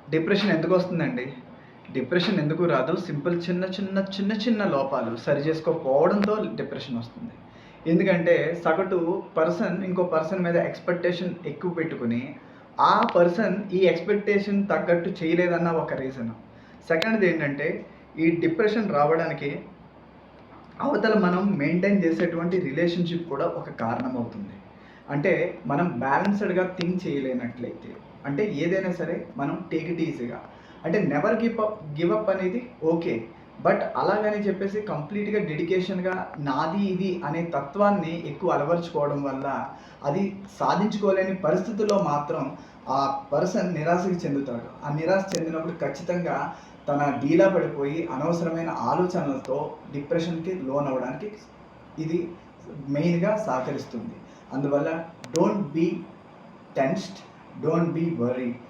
Depression ఎందుకొస్తుందండి? Depression ఎందుకు రాదు? Simple చిన్న లోపాలు సరి చేసుకోకపోవడంతో డిప్రెషనొస్తుంది. ఎందుకంటే సగటు పర్సన్ ఇంకో పర్సన్ మీద ఎక్స్‌పెక్టేషన్ ఎక్కువ పెట్టుకొని, ఆ పర్సన్ ఈ ఎక్స్‌పెక్టేషన్ తగ్గట్టు చేయలేదన్న ఒక రీజను. సెకండ్‌దేంటంటే ఈ డిప్రెషన్ రావడానికి అవతల మనం మెయింటైన్ చేసేటువంటి రిలేషన్‌షిప్ కూడా ఒక కారణమవుతుంది. అంటే మనం బ్యాలెన్స్‌డ్‌గా థింక్ చేయలేనట్లయితే, అంటే ఏదైనా సరే మనం టేక్ ఇట్ ఈజీగా, అంటే నెవర్ గివ్ అప్ అనేది ఓకే. బట్ అలాగని చెప్పేసి కంప్లీట్‌గా డెడికేషన్‌గా నాది ఇది అనే తత్వాన్ని ఎక్కువ అలవరుచుకోవడం వల్ల, అది సాధించుకోలేని పరిస్థితుల్లో మాత్రం ఆ పర్సన్ నిరాశకు చెందుతాడు. ఆ నిరాశ చెందినప్పుడు ఖచ్చితంగా తన డీలా పడిపోయి అనవసరమైన ఆలోచనలతో డిప్రెషన్‌కి లోనవ్వడానికి ఇది మెయిన్‌గా సహకరిస్తుంది. అందువల్ల don't be tensed, don't be worried.